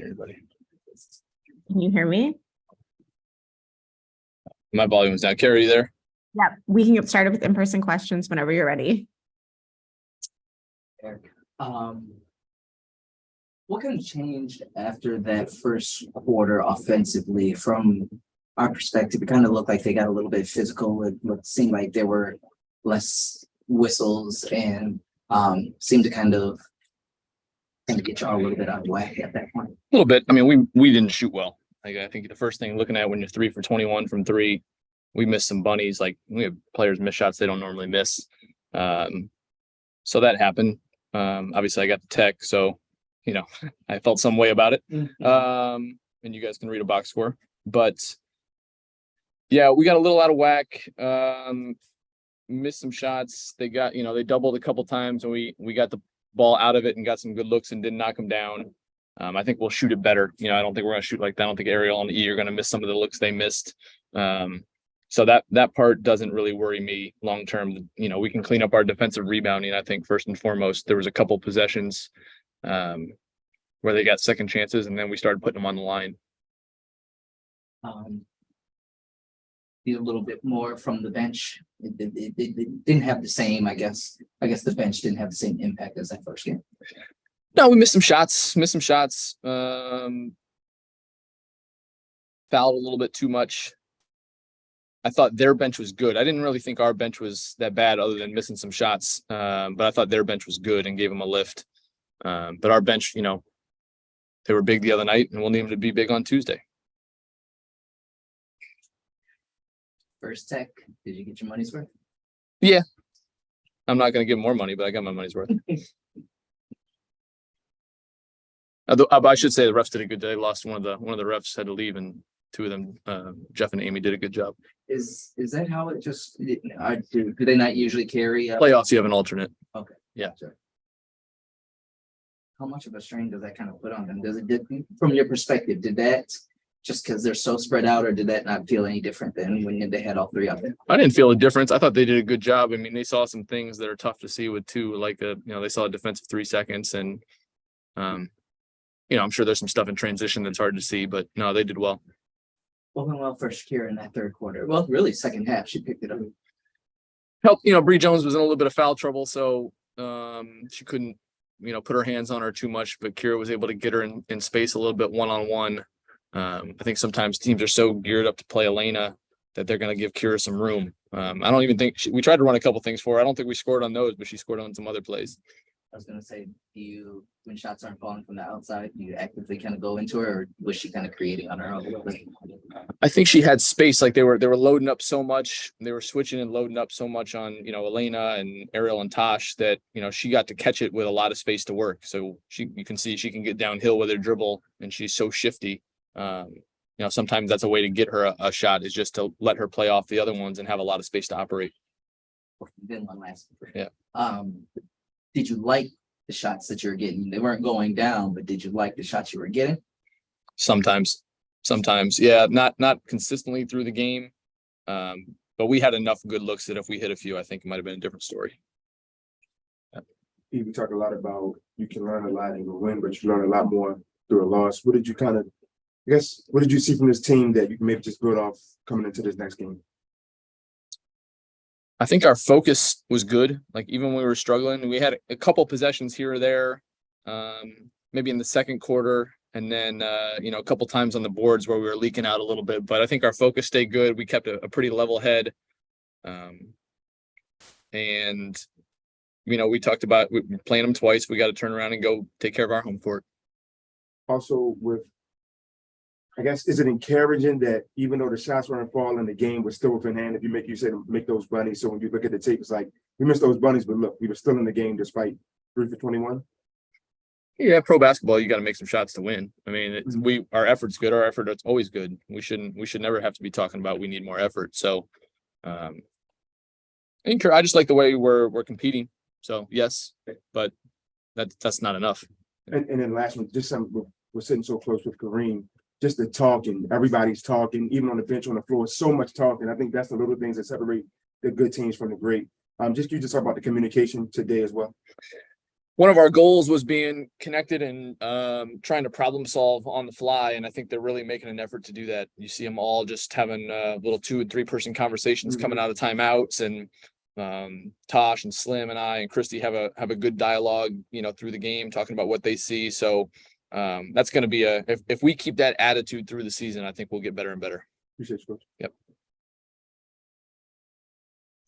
Everybody. Can you hear me? My volume is down. Carrie, you there? Yeah, we can get started with in-person questions whenever you're ready. Eric, what kind of changed after that first quarter offensively? From our perspective, it kind of looked like they got a little bit physical. It seemed like there were less whistles and seemed to kind of get y'all a little bit out of whack at that point. A little bit. I mean, we didn't shoot well. Like, I think the first thing looking at when you're 3 for 21 from three, we missed some bunnies. Like, we have players miss shots they don't normally miss. So that happened. Obviously I got the tech, so I felt some way about it. And you guys can read a box score. But yeah, we got a little out of whack. Missed some shots. They got, they doubled a couple times and we got the ball out of it and got some good looks and didn't knock them down. I think we'll shoot it better. I don't think we're gonna shoot like that. I don't think Ariel and E are gonna miss some of the looks they missed. So that part doesn't really worry me long term. We can clean up our defensive rebounding. I think first and foremost, there was a couple possessions where they got second chances and then we started putting them on the line. Need a little bit more from the bench. It didn't have the same, I guess the bench didn't have the same impact as that first game. No, we missed some shots. Fouled a little bit too much. I thought their bench was good. I didn't really think our bench was that bad other than missing some shots. But I thought their bench was good and gave them a lift. But our bench, they were big the other night and we'll need them to be big on Tuesday. First tech, did you get your money's worth? Yeah. I'm not going to give more money, but I got my money's worth. I should say the refs did a good day. Lost one of the refs had to leave and two of them, Jeff and Amy, did a good job. Is that how it just do they not usually carry playoffs? You have an alternate. Okay. Yeah. Sure. How much of a strain does that kind of put on them? From your perspective, did that just because they're so spread out, or did that not feel any different than when they had all three out there? I didn't feel a difference. I thought they did a good job. I mean, they saw some things that are tough to see with two, like they saw a defensive 3 seconds and I'm sure there's some stuff in transition that's hard to see, but no, they did well. Well for Shakira in that third quarter. Well, really second half, she picked it up. Helped, Bree Jones was in a little bit of foul trouble, so she couldn't, put her hands on her too much, but Kira was able to get her in space a little bit one-on-one. I think sometimes teams are so geared up to play Elena that they're going to give Kira some room. I don't even think we tried to run a couple things for her. I don't think we scored on those, but she scored on some other plays. I was going to say, when shots aren't falling from the outside, do you actively kind of go into her, or was she kind of creating on her own? I think she had space. Like they were loading up so much. They were switching and loading up so much on, Elena and Ariel and Tosh that, she got to catch it with a lot of space to work. So you can see she can get downhill with her dribble and she's so shifty. Sometimes that's a way to get her a shot, is just to let her play off the other ones and have a lot of space to operate. Then one last. Yeah. Did you like the shots that you're getting? They weren't going down, but did you like the shots you were getting? Sometimes. Yeah. Not consistently through the game. But we had enough good looks that if we hit a few, I think it might have been a different story. Yeah. We talk a lot about you can learn a lot in a win, but you learn a lot more through a loss. What did you see from this team that you can maybe just build off coming into this next game? I think our focus was good. Like even when we were struggling, we had a couple possessions here or there, maybe in the second quarter, and then a couple times on the boards where we were leaking out a little bit. But I think our focus stayed good. We kept a pretty level head, and we talked about playing them twice. We got to turn around and go take care of our home court. Also, I guess, is it encouraging that even though the shots weren't falling, the game was still within hand? If you say to make those bunnies, so when you look at the tape, it's like we missed those bunnies, but look, we were still in the game despite 3 for 21. Yeah, pro basketball, you got to make some shots to win. I mean, our effort's good. Our effort is always good. We should never have to be talking about we need more effort. So, I just like the way we're competing. So yes, but that's not enough. And then last one, just something we're sitting so close with Kareem. Just the talking, everybody's talking, even on the bench, on the floor, so much talking. I think that's the little things that separate the good teams from the great. Can you just talk about the communication today as well? one of our goals was being connected and trying to problem solve on the fly. And I think they're really making an effort to do that. You see them all just having little 2 and 3 person conversations coming out of timeouts, and Tosh and Slim and I and Christy have a good dialogue, through the game, talking about what they see. So that's going to be if we keep that attitude through the season, I think we'll get better and better. Appreciate you, Coach. Yep.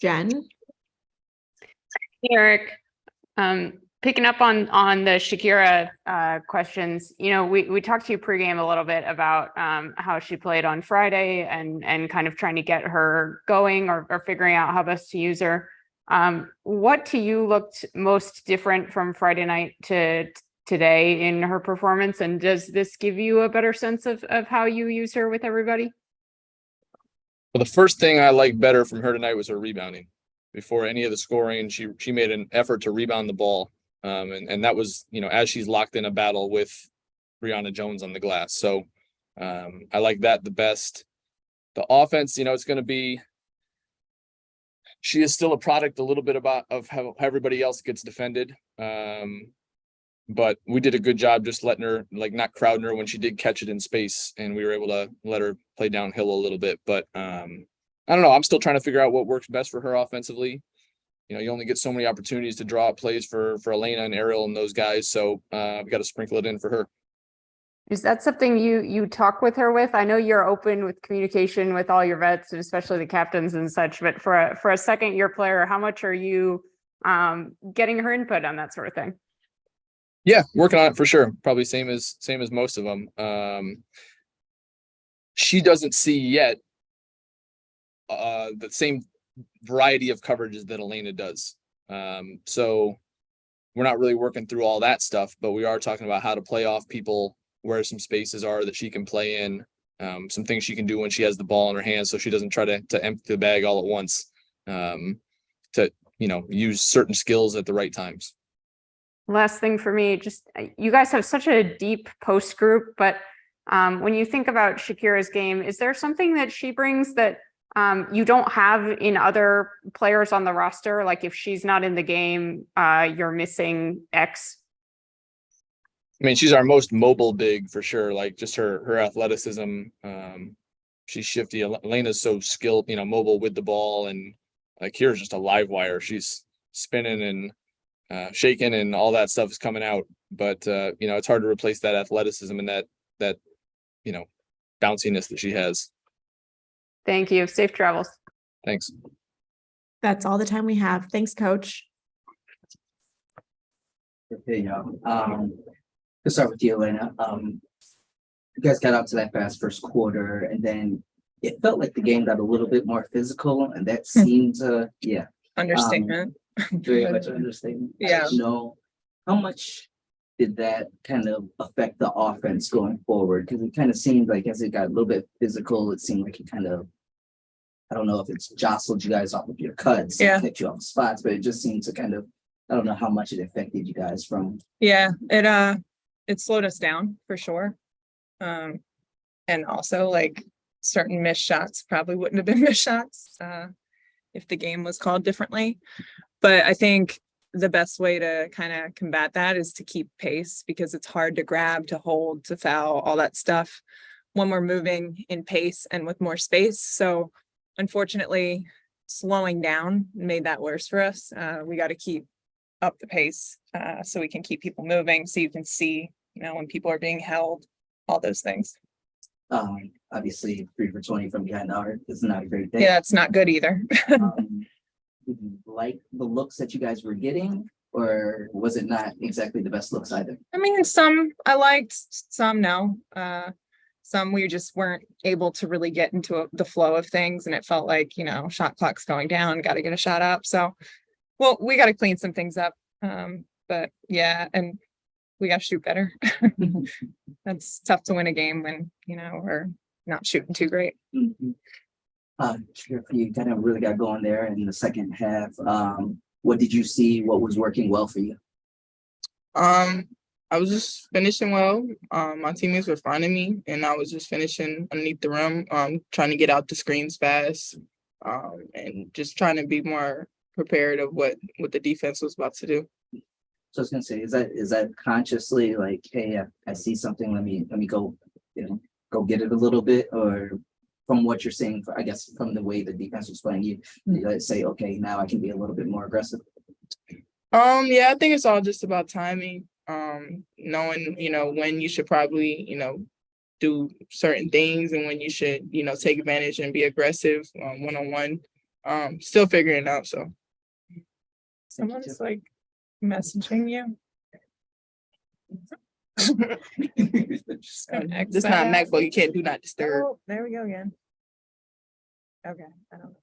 Jen? Eric, picking up on the Shakira questions, we talked to you pregame a little bit about how she played on Friday and kind of trying to get her going or figuring out how best to use her. What to you looked most different from Friday night to today in her performance? And does this give you a better sense of how you use her with everybody? Well, the first thing I liked better from her tonight was her rebounding. Before any of the scoring, she made an effort to rebound the ball. And that was, as she's locked in a battle with Brianna Jones on the glass. So I like that the best. The offense, it's going to be, she is still a product a little bit of how everybody else gets defended. But we did a good job just letting her, not crowding her when she did catch it in space, and we were able to let her play downhill a little bit. But I don't know. I'm still trying to figure out what works best for her offensively. You only get so many opportunities to draw up plays for Elena and Ariel and those guys. So we got to sprinkle it in for her. Is that something you talk with her with? I know you're open with communication with all your vets and especially the captains and such, but for a second year player, how much are you getting her input on that sort of thing? Yeah, working on it for sure. Probably same as most of them. She doesn't see yet the same variety of coverages that Elena does. So we're not really working through all that stuff, but we are talking about how to play off people, where some spaces are that she can play in, some things she can do when she has the ball in her hands, so she doesn't try to empty the bag all at once, to use certain skills at the right times. Last thing for me, just you guys have such a deep post group, but when you think about Shakira's game, is there something that she brings that you don't have in other players on the roster? Like if she's not in the game, you're missing X. I mean, she's our most mobile big for sure. Like just her athleticism. She's shifty. Elena's so skilled, mobile with the ball, and here's just a live wire. She's spinning and shaking, and all that stuff is coming out. But it's hard to replace that athleticism and that bounciness that she has. Thank you. Safe travels. Thanks. That's all the time we have. Thanks, Coach. Okay, to start with you, Elena. You guys got out to that fast first quarter, and then it felt like the game got a little bit more physical, and that seemed to, Understatement. very much an understatement. Yeah. How much did that kind of affect the offense going forward? Because it kind of seemed like as it got a little bit physical, it seemed like it kind of, I don't know if it's jostled you guys off of your cuts, Yeah. kept you off spots, but it just seemed to kind of, I don't know how much it affected you guys from. Yeah, it slowed us down for sure. And also certain missed shots probably wouldn't have been missed shots if the game was called differently. But I think the best way to kind of combat that is to keep pace, because it's hard to grab, to hold, to foul, all that stuff when we're moving in pace and with more space. So unfortunately, slowing down made that worse for us. We got to keep up the pace so we can keep people moving, so you can see, when people are being held, all those things. Obviously 3 for 20 from behind the arc is not a great day. Yeah, it's not good either. Did you like the looks that you guys were getting, or was it not exactly the best looks either? I mean, some I liked, some no. Some we just weren't able to really get into the flow of things, and it felt like, shot clock's going down, got to get a shot up. So, well, we got to clean some things up. But yeah, and we got to shoot better. That's tough to win a game when, we're not shooting too great. You kind of really got going there in the second half. What did you see? What was working well for you? I was just finishing well. My teammates were finding me, and I was just finishing underneath the rim, trying to get out the screens fast, and just trying to be more prepared of what the defense was about to do. So I was gonna say, is that consciously like, hey, I see something, let me go, go get it a little bit, or from what you're saying, I guess from the way the defense was playing, you guys say, okay, now I can be a little bit more aggressive. Yeah, I think it's all just about timing. Knowing, when you should probably, do certain things and when you should, take advantage and be aggressive one-on-one. Still figuring it out. So Someone's like messaging you. Just gonna X this that not out. MacBook, you can't do not disturb. Oh, there we go again. Okay, I don't know.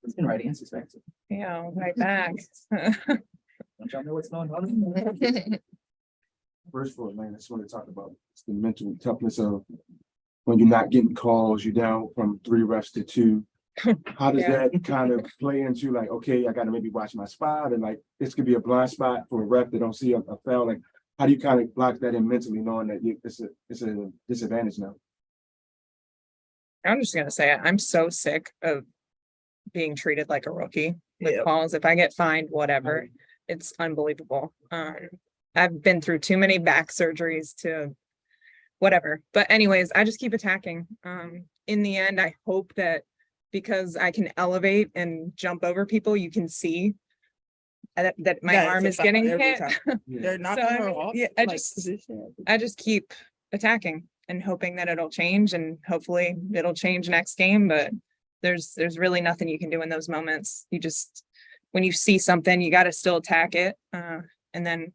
It's been right answers back to. Yeah, right back. Don't y'all know what's going on? First of all, man, I just want to talk about the mental toughness of when you're not getting calls, you're down from 3 refs to 2. How does Yeah. that kind of play into like, okay, I got to maybe watch my spot, and like this could be a blind spot for a ref that don't see a foul. Like, how do you kind of block that in mentally, knowing that it's a disadvantage now? I'm just gonna say I'm so sick of being treated like a rookie with Yep. calls. If I get fined, whatever, it's unbelievable. I've been through too many back surgeries to whatever. But anyways, I just keep attacking. In the end, I hope that because I can elevate and jump over people, you can see that my Yeah, arm it's is a foul getting every hit. time. They're knocking I her mean, off. yeah, I like, just- position. I just keep attacking and hoping that it'll change, and hopefully it'll change next game. But there's really nothing you can do in those moments. You just, when you see something, you got to still attack it. And then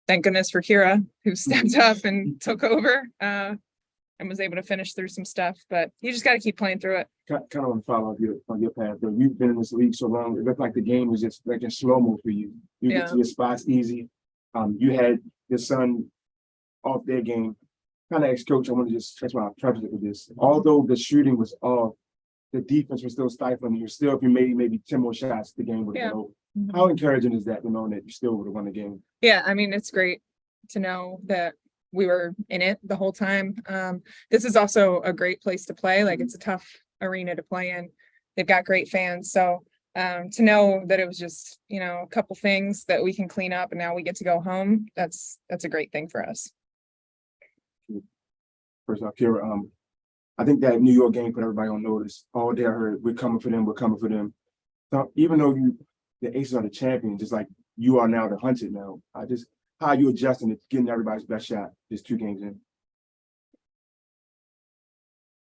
thank goodness for Kira, who stepped up and took over and was able to finish through some stuff. But you just got to keep playing through it. Kind of want to follow up on your path, though. You've been in this league so long, it looked like the game was just like in slow-mo for you. You get to your spots easy. You had your son off their game. Kind of ex-coach, I want to just, that's why I prefaced it with this. Although the shooting was off, the defense was still stifling you. Still, if you made maybe 10 more shots, the game would have been over. How encouraging is that, knowing that you still would have won the game? Yeah, I mean, it's great to know that we were in it the whole time. This is also a great place to play. Like, it's a tough arena to play in. They've got great fans. So to know that it was just, a couple things that we can clean up and now we get to go home, that's a great thing for us. First off, Kira, I think that New York game put everybody on notice. All day I heard, we're coming for them, we're coming for them. So even though the Aces are the champion, just like you are now the hunted now, how are you adjusting to getting everybody's best shot just 2 games in?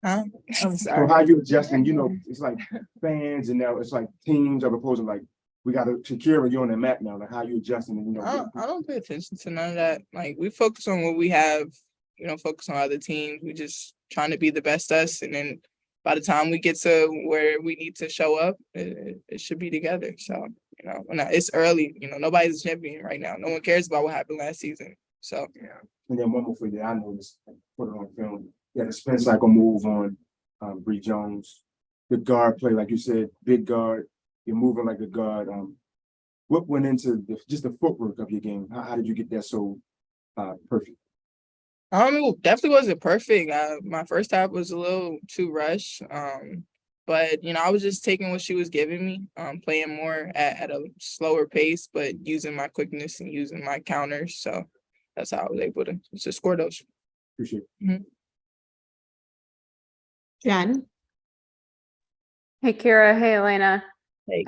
Huh? I'm So sorry. how are you adjusting, it's like fans and now it's like teams are opposing, like, we got Shakira, you're on the map now, like how are you adjusting and I don't pay attention to none of that. Like, we focus on what we have, focus on other teams. We just trying to be the best us. And then by the time we get to where we need to show up, it should be together. So, it's early, nobody's a champion right now. No one cares about what happened last season. So, yeah. And then one more for you, I noticed, put it on film. You had a spin cycle move on Bree Jones. The guard play, like you said, big guard. You're moving like a guard. What went into just the footwork of your game? How did you get that so perfect? it definitely wasn't perfect. My first half was a little too rushed. But I was just taking what she was giving me, playing more at a slower pace, but using my quickness and using my counters. So that's how I was able to score those. Appreciate it. Jen? Hey, Kira. Hey, Elena. Hey.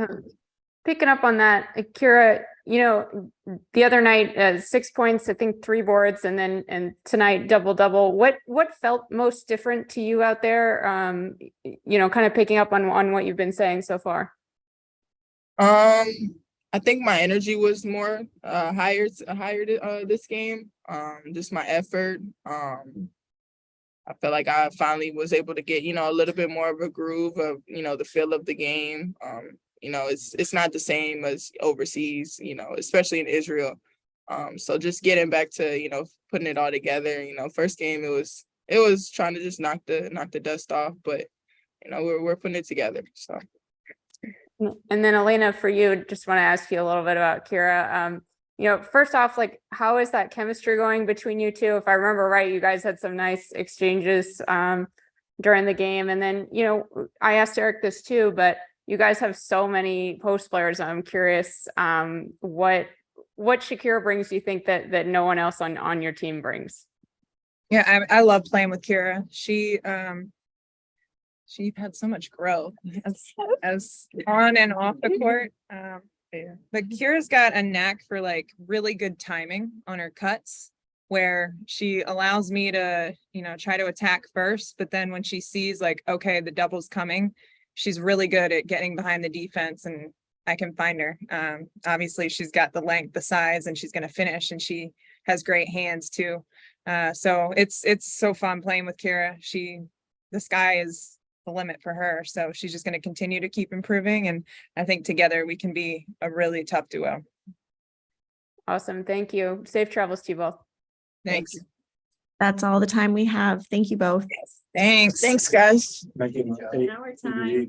Picking up on that, Kira, the other night, 6 points, I think 3 boards, and tonight double. What felt most different to you out there? Kind of picking up on what you've been saying so far. I think my energy was more higher this game. Just my effort. I felt like I finally was able to get, a little bit more of a groove of, the feel of the game. It's not the same as overseas, especially in Israel. So just getting back to, putting it all together, first game, it was trying to just knock the dust off, but, we're putting it together. So. And then Elena, for you, just want to ask you a little bit about Kira. First off, like, how is that chemistry going between you two? If I remember right, you guys had some nice exchanges during the game. And then, I asked Eric this too, but you guys have so many post players. I'm curious what what Shakira brings, you think that no one else on your team brings? Yeah, I love playing with Kira. She had so much growth as on and off the court. But Kira's got a knack for like really good timing on her cuts, where she allows me to, try to attack first, but then when she sees like, okay, the double's coming, she's really good at getting behind the defense and I can find her. Obviously she's got the length, the size, and she's going to finish, and she has great hands too. So it's so fun playing with Kira. The sky is the limit for her. So she's just going to continue to keep improving. And I think together we can be a really tough duo. Awesome. Thank you. Safe travels to you both. Thanks. That's all the time we have. Thank you both. Thanks. Thanks, guys. Like, Now it's time.